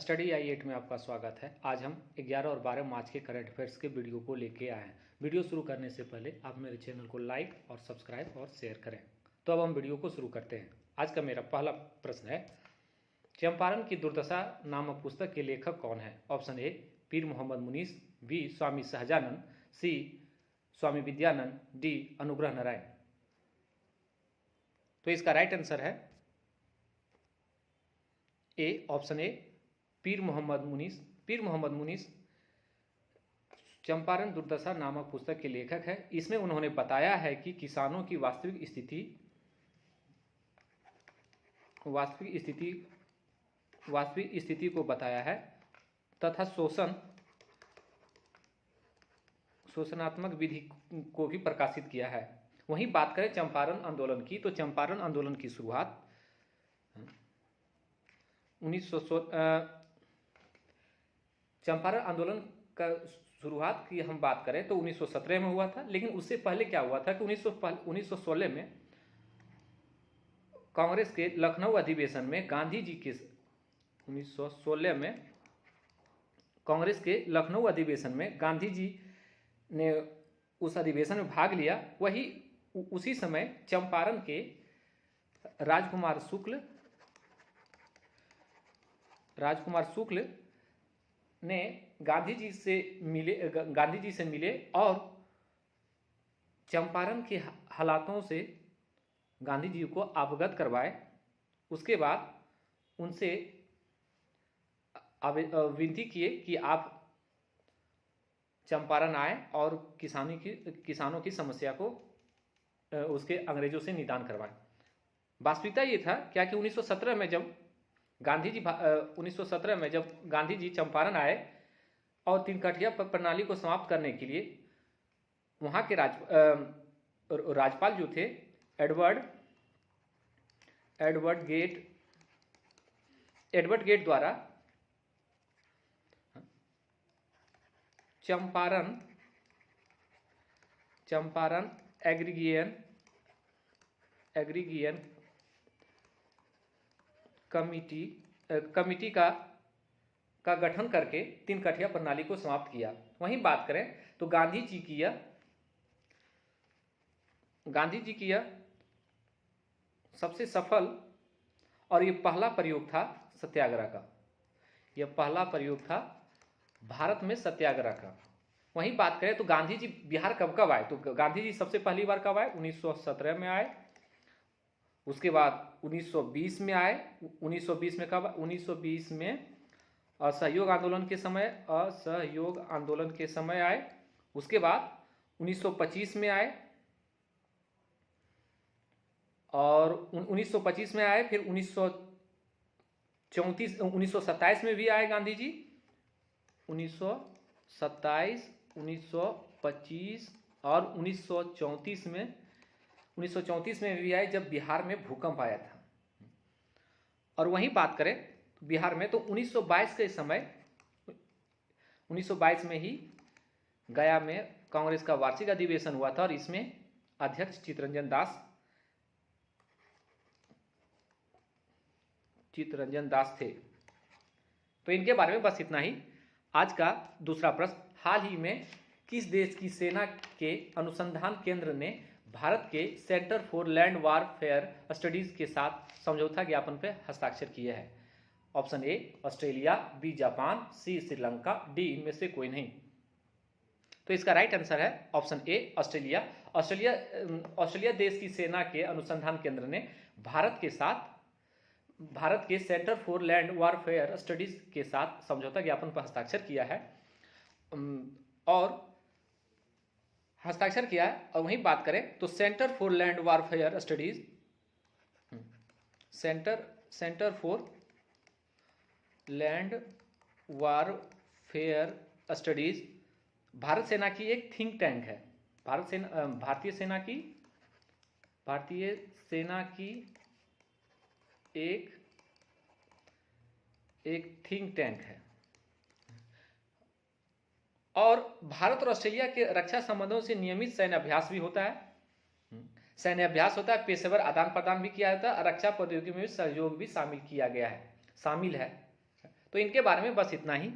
Study आई 8 में आपका स्वागत है। आज हम 11 और 12 मार्च के करंट अफेयर्स के वीडियो को लेके आए हैं। वीडियो शुरू करने से पहले आप मेरे चैनल को लाइक और सब्सक्राइब और शेयर करें। तो अब हम वीडियो को शुरू करते हैं। आज का मेरा पहला प्रश्न है, चंपारण की दुर्दशा नामक पुस्तक के लेखक कौन है? ऑप्शन ए पीर मोहम्मद मुनीस, बी स्वामी सहजानंद, सी स्वामी विद्यानंद, डी अनुग्रह नारायण। तो इसका राइट आंसर है ए, ऑप्शन ए पीर मोहम्मद मुनीस। पीर मोहम्मद मुनीस चंपारण दुर्दशा नामक पुस्तक के लेखक है। इसमें उन्होंने बताया है कि किसानों की वास्तविक स्थिति को बताया है तथा शोषणात्मक विधि को भी प्रकाशित किया है। वहीं बात करें चंपारण आंदोलन की, तो चंपारण आंदोलन की शुरुआत चंपारण आंदोलन का शुरुआत की हम बात करें तो 1917 में हुआ था। लेकिन उससे पहले क्या हुआ था कि 1916 में कांग्रेस के लखनऊ अधिवेशन में गांधी जी के 1916 में कांग्रेस के लखनऊ अधिवेशन में गांधी जी ने उस अधिवेशन में भाग लिया। उसी समय चंपारण के राजकुमार शुक्ल ने गांधी जी से मिले और चंपारण के हालातों से गांधी जी को अवगत करवाए। उसके बाद उनसे विनती किए कि आप चंपारण आए और किसानों की समस्या को उसके अंग्रेजों से निदान करवाएं। वास्तविकता ये था क्या कि 1917 में जब गांधी जी चंपारण आए और तीन कठिया प्रणाली को समाप्त करने के लिए वहां के राज्यपाल जो थे एडवर्ड गेट द्वारा चंपारण एग्रीगियन कमिटी का गठन करके तीन कठिया प्रणाली को समाप्त किया। वहीं बात करें तो गांधी जी की यह सबसे सफल और ये पहला प्रयोग था सत्याग्रह का। यह पहला प्रयोग था भारत में सत्याग्रह का। वहीं बात करें तो गांधी जी बिहार कब आए, तो गांधी जी सबसे पहली बार कब आए? 1917 में आए। उसके बाद 1920 में आए। 1920 में कब? 1920 में असहयोग आंदोलन के समय आए। उसके बाद 1925 में आए और 1925 में आए, फिर 1927 में भी आए गांधी जी। 1927, 1925 और 1934 में भी आए जब बिहार में भूकंप आया था। और वहीं बात करें बिहार में तो 1922 में ही गया में कांग्रेस का वार्षिक अधिवेशन हुआ था और इसमें अध्यक्ष चित्तरंजन दास थे। तो इनके बारे में बस इतना ही। आज का दूसरा प्रश्न, हाल ही में किस देश की सेना के अनुसंधान केंद्र ने भारत के Centre for Land Warfare Studies के साथ समझौता ज्ञापन पर हस्ताक्षर किए हैं? Option A Australia, B Japan, C Sri Lanka, D इनमें से कोई नहीं। तो इसका राइट आंसर है ऑप्शन ए ऑस्ट्रेलिया। ऑस्ट्रेलिया देश की सेना के अनुसंधान केंद्र ने भारत के Centre for Land Warfare Studies के साथ समझौता ज्ञापन पर हस्ताक्षर किया है और वहीं बात करें तो centre for Land Warfare studies Bharat सेना की एक थिंक टैंक है। भारतीय सेना की एक थिंक टैंक है और भारत और ऑस्ट्रेलिया के रक्षा संबंधों से नियमित सैन्य अभ्यास भी होता है। पेशेवर आदान प्रदान भी किया जाता है। रक्षा प्रौद्योगिकी में सहयोग भी शामिल है। तो इनके बारे में बस इतना ही।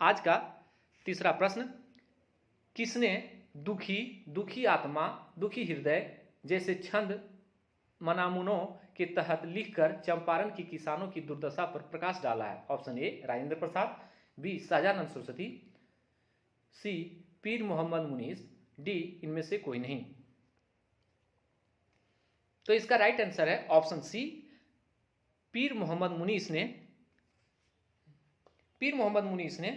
आज का तीसरा प्रश्न, किसने दुखी आत्मा दुखी हृदय जैसे छंद मनामुनों के तहत लिखकर चंपारण की किसानों की दुर्दशा पर प्रकाश डाला है? Option A Rajendra Prasad, B Sahajanand Saraswati, C Pir Mohammad मुनीस, D इनमें से कोई नहीं। तो इसका राइट आंसर है ऑप्शन सी, पीर मोहम्मद मुनीस ने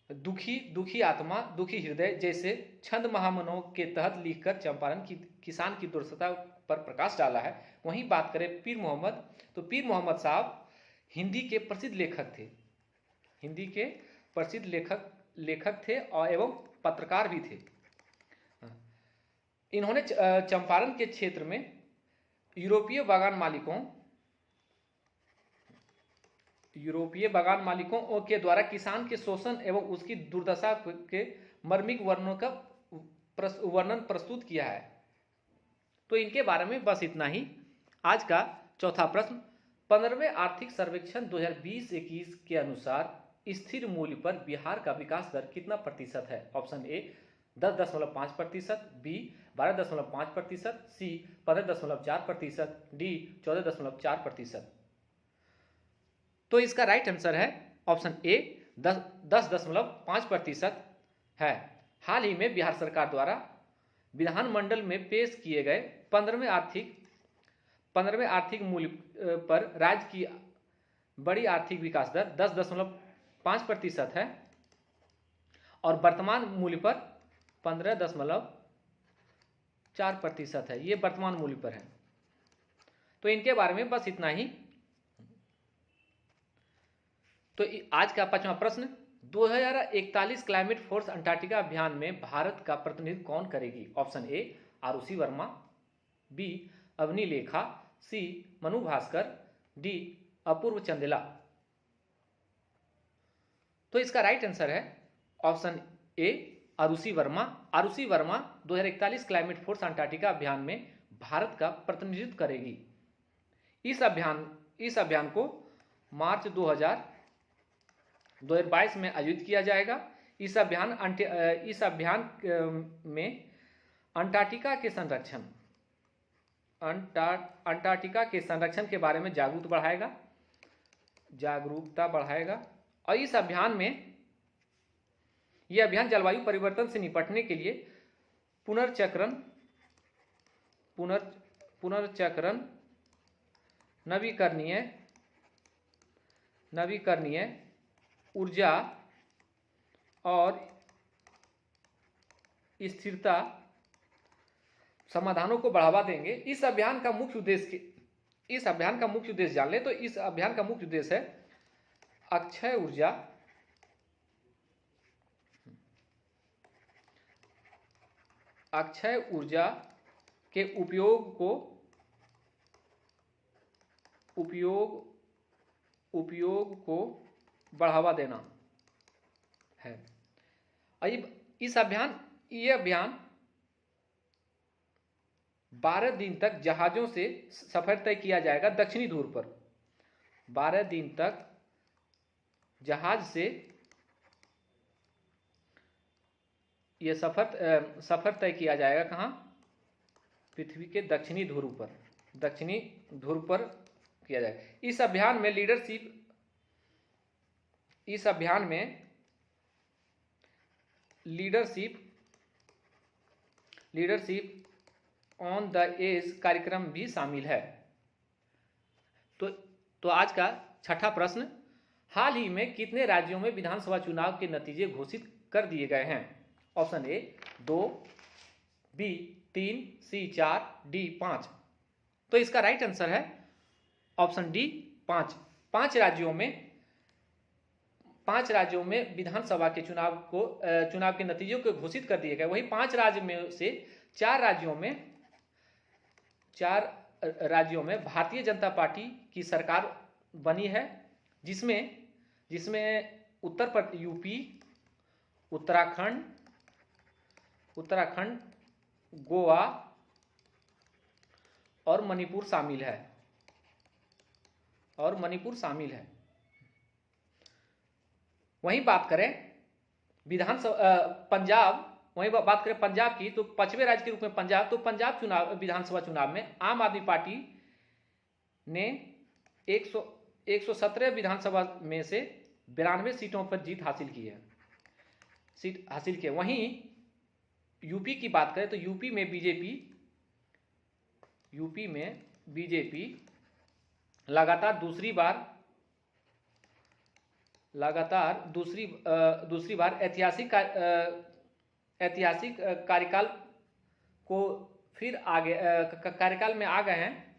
दुखी आत्मा दुखी हृदय जैसे छंद महामनों के तहत लिखकर चंपारण की किसान की दुर्दशा पर प्रकाश डाला है। वहीं बात करें पीर मोहम्मद, तो पीर मोहम्मद साहब हिंदी के प्रसिद्ध लेखक थे और एवं पत्रकार भी थे। इन्होंने चंपारण के क्षेत्र में यूरोपीय बागान मालिकों के द्वारा किसान के शोषण एवं उसकी दुर्दशा के मर्मिक वर्णन प्रस्तुत किया है। तो इनके बारे में बस इतना ही। आज का चौथा प्रश्न, 15वें आर्थिक सर्वेक्षण 2020-21 के अनुसार स्थिर मूल्य पर बिहार का विकास दर कितना प्रतिशत है? Option A 10.5%, B 12.5%, C 15.4%, D 14.4%। तो इसका राइट आंसर है ऑप्शन ए 10.5% है। हाल ही में बिहार सरकार द्वारा विधानमंडल में पेश किए गए 15वें आर्थिक मूल्य पर राज्य की बड़ी आर्थिक विकास दर 10.5% है और वर्तमान मूल्य पर 15.4% है। ये वर्तमान मूल्य पर है। तो इनके बारे में बस इतना ही। तो आज का पांचवा प्रश्न, 2041 क्लाइमेट फोर्स अंटार्कटिका अभियान में भारत का प्रतिनिधित्व कौन करेगी? Option A Arushi Verma, B Avani Lekha, C Manu Bhaker, D Apurva Chandela. तो इसका राइट आंसर है option A Arushi Verma. Arushi Verma 2041 climate force Antarctica अभियान में भारत का प्रतिनिधित्व करेगी। इस अभियान को मार्च 2022 में आयोजित किया जाएगा। इस अभियान में अंटार्कटिका के संरक्षण के बारे में जागरूकता बढ़ाएगा और इस अभियान में यह अभियान जलवायु परिवर्तन से निपटने के लिए पुनर्चक्रण नवीकरणीय ऊर्जा और स्थिरता समाधानों को बढ़ावा देंगे। इस अभियान का मुख्य उद्देश्य जान ले तो इस अभियान का मुख्य उद्देश्य है अक्षय ऊर्जा के उपयोग को बढ़ावा देना है। ये अभियान 12 दिन तक जहाजों से सफर तय किया जाएगा दक्षिणी ध्रुव पर। 12 दिन तक जहाज से यह सफर तय किया जाएगा कहाँ? पृथ्वी के दक्षिणी ध्रुव पर किया जाएगा। इस अभियान में लीडरशिप ऑन द एज कार्यक्रम भी शामिल है। तो आज का छठा प्रश्न, हाल ही में कितने राज्यों में विधानसभा चुनाव के नतीजे घोषित कर दिए गए हैं? Option A 2, B 3, C 4, D 5। तो इसका राइट आंसर है ऑप्शन डी 5। 5 राज्यों में विधानसभा के चुनाव के नतीजों को घोषित कर दिए गए। वही 5 राज्य में से 4 राज्यों में भारतीय जनता पार्टी की सरकार बनी है, जिसमें यूपी, उत्तराखंड, गोवा और मणिपुर शामिल है। वहीं बात करें विधानसभा पंजाब, वहीं बात करें पंजाब की, तो 5वें राज्य के रूप में पंजाब, तो पंजाब चुनाव विधानसभा चुनाव में आम आदमी पार्टी ने 117 विधानसभा में से 92 सीटों पर जीत हासिल की है, सीट हासिल की है। वहीं यूपी की बात करें तो यूपी में बीजेपी लगातार दूसरी बार ऐतिहासिक कार्यकाल को फिर आगे कार्यकाल में आ गए हैं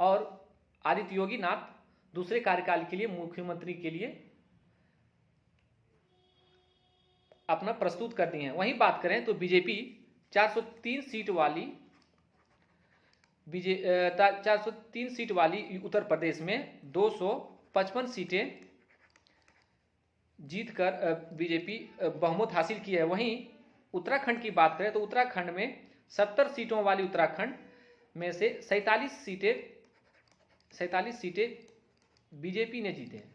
और आदित्य योगी नाथ दूसरे कार्यकाल के लिए मुख्यमंत्री के लिए अपना प्रस्तुत कर दिए हैं। वहीं बात करें तो बीजेपी 403 सीट वाली उत्तर प्रदेश में 255 सीटें जीतकर बीजेपी बहुमत हासिल की है। वहीं उत्तराखंड की बात करें तो उत्तराखंड में 70 सीटों वाली उत्तराखंड में से 47 सीटें बीजेपी ने जीते हैं,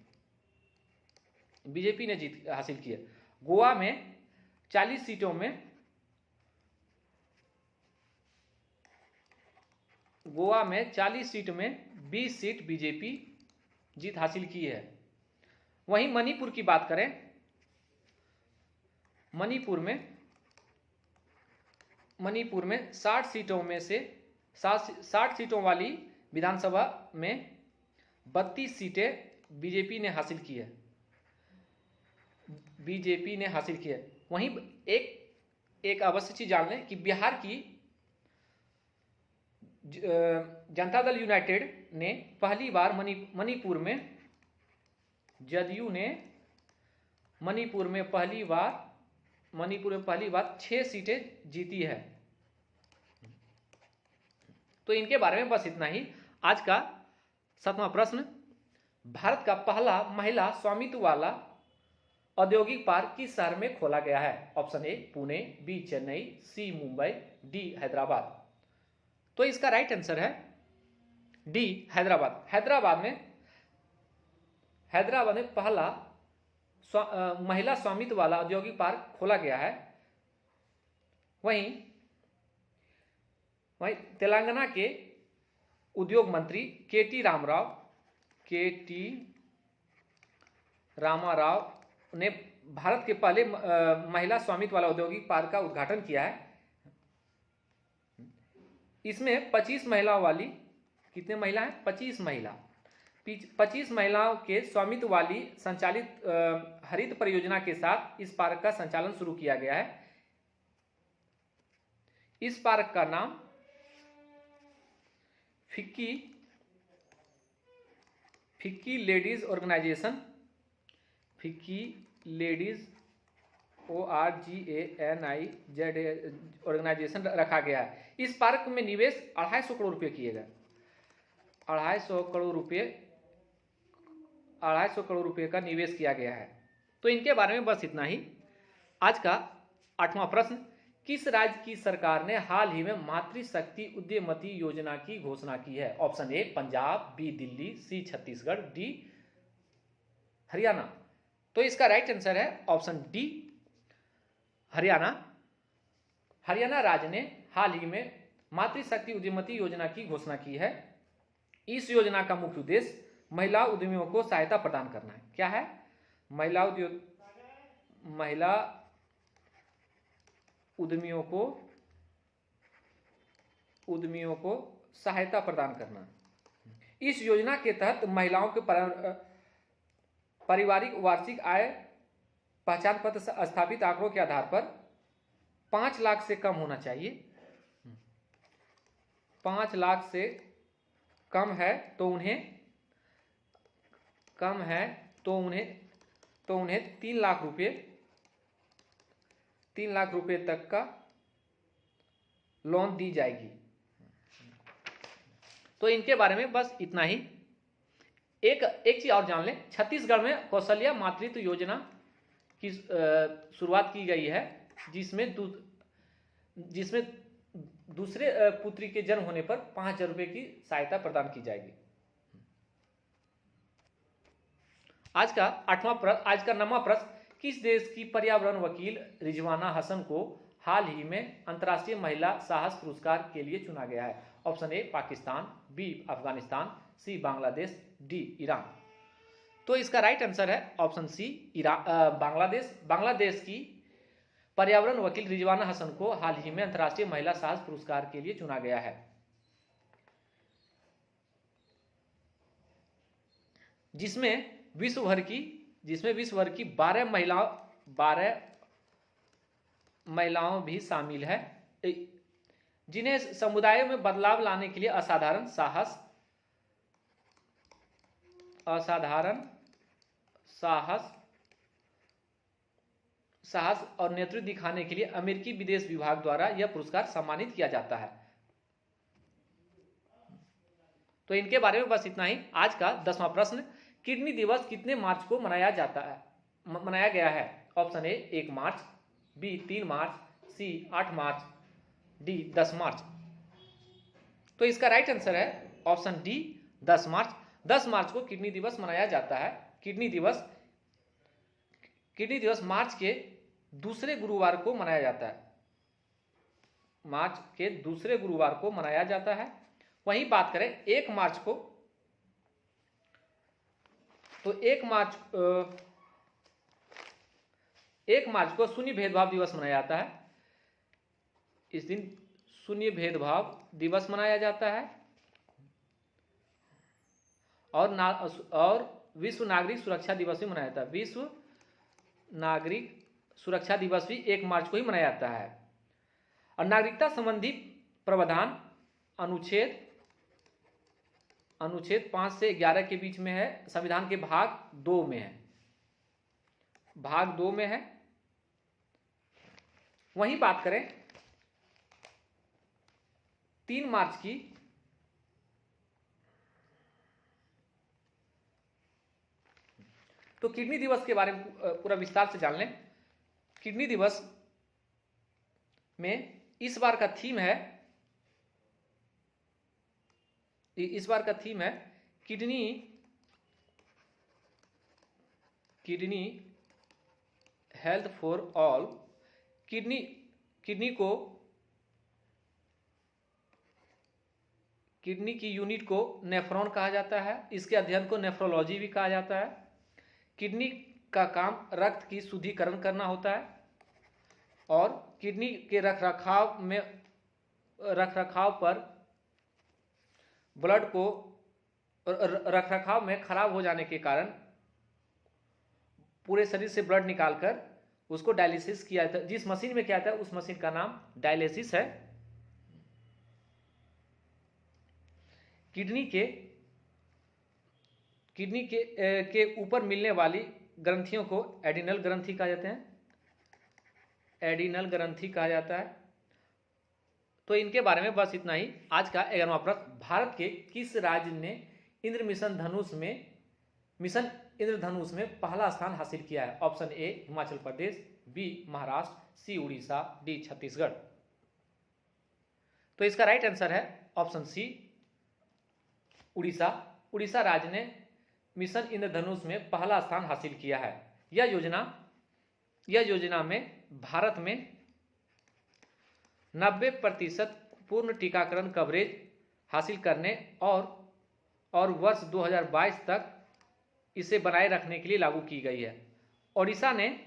बीजेपी ने जीत हासिल की है। गोवा में 40 सीटों में 20 सीट बीजेपी जीत हासिल की है। वहीं मणिपुर की बात करें, मणिपुर में 60 सीटों वाली विधानसभा में 32 सीटें बीजेपी ने हासिल की है। वहीं एक अवश्य चीज जान लें कि बिहार की जनता दल यूनाइटेड ने पहली बार मणिपुर में जदयू ने मणिपुर में पहली बार 6 सीटें जीती है। तो इनके बारे में बस इतना ही। आज का 7वां प्रश्न, भारत का पहला महिला स्वामित्व वाला औद्योगिक पार्क किस शहर में खोला गया है? Option A Pune, B Chennai, C Mumbai, D Hyderabad. तो इसका राइट आंसर है डी हैदराबाद। हैदराबाद में पहला महिला स्वामित्व वाला औद्योगिक पार्क खोला गया है। वहीं तेलंगाना के उद्योग मंत्री के.टी. रामाराव ने भारत के पहले महिला स्वामित्व वाला औद्योगिक पार्क का उद्घाटन किया है। इसमें 25 महिलाओं वाली, कितने महिला हैं? 25 महिलाओं के स्वामित्व वाली संचालित हरित परियोजना के साथ इस पार्क का संचालन शुरू किया गया है। इस पार्क का नाम फिक्की लेडीज ऑर्गेनाइजेशन, ऑर्गेनाइजेशन रखा गया है। इस पार्क में निवेश 250 करोड़ रुपए किए गए। 250 करोड़ रुपए का निवेश किया गया है। तो इनके बारे में बस इतना ही। आज का 8वां प्रश्न, किस राज्य की सरकार ने हाल ही में मातृशक्ति उद्यमती योजना की घोषणा की है? Option A Punjab, B Delhi, C Chhattisgarh, D Haryana. तो इसका राइट आंसर है ऑप्शन डी हरियाणा। हरियाणा राज्य ने हाल ही में मातृशक्ति उद्यमती योजना की घोषणा की है। इस योजना का मुख्य उद्देश्य महिला उद्यमियों को सहायता प्रदान करना है। क्या है? महिला उद्यमियों को सहायता प्रदान करना। इस योजना के तहत महिलाओं के पारिवारिक वार्षिक आय पहचान पत्र स्थापित आंकड़ों के आधार पर 5 लाख से कम होना चाहिए। 5 लाख से कम है तो उन्हें 3 लाख रुपए तक का लोन दी जाएगी। तो इनके बारे में बस इतना ही। एक चीज और जान लें, छत्तीसगढ़ में कौशल्या मातृत्व योजना की शुरुआत की गई है, जिसमें दूसरे पुत्री के जन्म होने पर 5,000 रुपए की सहायता प्रदान की जाएगी। आज का 9वां प्रश्न, किस देश की पर्यावरण वकील रिजवाना हसन को हाल ही में अंतर्राष्ट्रीय महिला साहस पुरस्कार के लिए चुना गया है? Option A Pakistan, B Afghanistan, C Bangladesh, D Iran. तो इसका राइट आंसर है ऑप्शन सी बांग्लादेश। बांग्लादेश की पर्यावरण वकील रिजवाना हसन को हाल ही में अंतर्राष्ट्रीय महिला साहस पुरस्कार के लिए चुना गया है, जिसमें विश्व भर की 12 महिलाओं भी शामिल है, जिन्हें समुदायों में बदलाव लाने के लिए असाधारण साहस और नेतृत्व दिखाने के लिए अमेरिकी विदेश विभाग द्वारा यह पुरस्कार सम्मानित किया जाता है। तो इनके बारे में बस इतना ही। आज का 10वां प्रश्न, किडनी दिवस कितने मार्च को मनाया गया है? Option A 1 March, B 3 March, C 8 March, D 10 March. तो इसका राइट आंसर है ऑप्शन डी 10 मार्च। 10 मार्च को किडनी दिवस मनाया जाता है। किडनी दिवस मार्च के दूसरे गुरुवार को मनाया जाता है। मार्च के दूसरे गुरुवार को मनाया जाता है। वहीं बात करें 1 मार्च को, तो 1 मार्च को शून्य भेदभाव दिवस मनाया जाता है। इस दिन शून्य भेदभाव दिवस मनाया जाता है। और विश्व नागरिक सुरक्षा दिवस भी मनाया जाता है। विश्व नागरिक सुरक्षा दिवस भी 1 मार्च को ही मनाया जाता है। और नागरिकता संबंधी प्रावधान अनुच्छेद 5 से 11 के बीच में है, संविधान के भाग 2 में है। भाग 2 में है। वहीं बात करें 3 मार्च की, तो किडनी दिवस के बारे में पूरा विस्तार से जान लें। किडनी दिवस में इस बार का थीम है kidney health for all. Kidney की यूनिट को नेफ्रॉन कहा जाता है। इसके अध्ययन को नेफ्रोलॉजी भी कहा जाता है। किडनी का काम रक्त की शुद्धिकरण करना होता है और किडनी के रखरखाव में खराब हो जाने के कारण पूरे शरीर से ब्लड निकालकर उसको डायलिसिस किया जाता है। जिस मशीन में किया जाता है उस मशीन का नाम डायलिसिस है। किडनी के ऊपर मिलने वाली ग्रंथियों को एडिनल ग्रंथि कहा जाता है। तो इनके बारे में बस इतना ही। आज का 11वां प्रश्न, भारत के किस राज्य ने मिशन इंद्रधनुष में पहला स्थान हासिल किया है? Option A Himachal Pradesh, B Maharashtra, C Orissa, D Chhattisgarh. तो इसका राइट आंसर है ऑप्शन सी उड़ीसा। उड़ीसा राज्य ने मिशन इंद्रधनुष में पहला स्थान हासिल किया है। यह योजना में भारत में 90% पूर्ण टीकाकरण कवरेज हासिल करने और वर्ष 2022 तक इसे बनाए रखने के लिए लागू की गई है। ओडिशा ने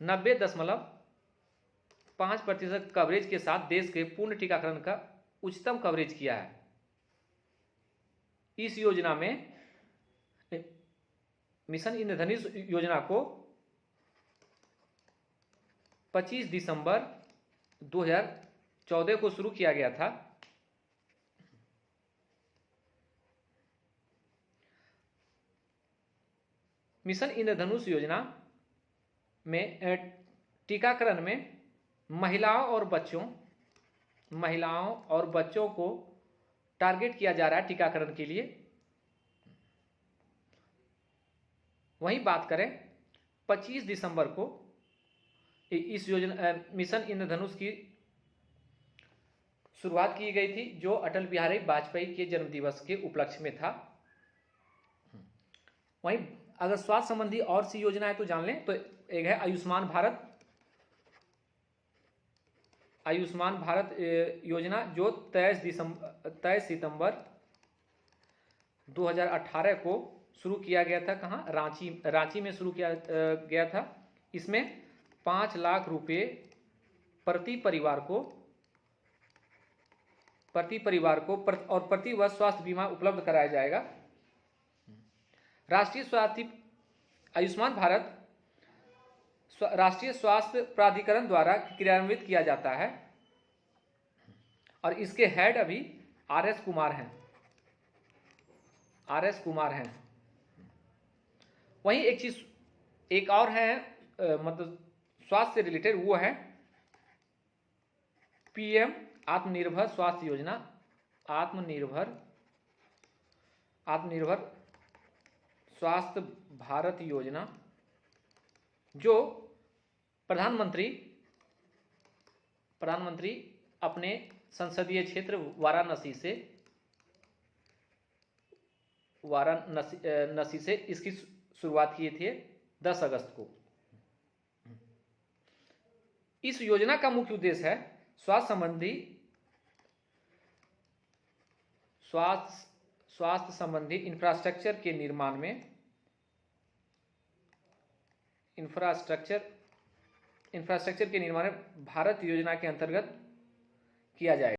90.5% कवरेज के साथ देश के पूर्ण टीकाकरण का उच्चतम कवरेज किया है। इस योजना में मिशन इंद्रधनुष योजना को 25 दिसंबर 2014 को शुरू किया गया था। मिशन इंद्रधनुष योजना में टीकाकरण में महिलाओं और बच्चों को टारगेट किया जा रहा है टीकाकरण के लिए। वहीं बात करें 25 दिसंबर को इस योजना मिशन इंद्रधनुष की शुरुआत की गई थी, जो अटल बिहारी वाजपेयी के जन्मदिवस के उपलक्ष्य में था। वहीं अगर स्वास्थ्य संबंधी और सी योजना है तो जान लें, तो एक है आयुष्मान भारत। आयुष्मान भारत योजना जो 23 सितंबर 2018 को शुरू किया गया था। कहाँ? रांची में शुरू किया गया था। इसमें 5 लाख रुपए प्रति परिवार को और प्रति वर्ष स्वास्थ्य बीमा उपलब्ध कराया जाएगा। आयुष्मान भारत राष्ट्रीय स्वास्थ्य प्राधिकरण द्वारा क्रियान्वित किया जाता है और इसके हेड अभी आर.एस. कुमार हैं। वहीं एक और है मतलब स्वास्थ्य से रिलेटेड, वो है पीएम आत्मनिर्भर स्वास्थ्य योजना। आत्मनिर्भर स्वास्थ्य भारत योजना, जो प्रधानमंत्री अपने संसदीय क्षेत्र वाराणसी से इसकी शुरुआत किए थे 10 अगस्त को। इस योजना का मुख्य उद्देश्य है स्वास्थ्य संबंधी इंफ्रास्ट्रक्चर के निर्माण में भारत योजना के अंतर्गत किया जाएगा।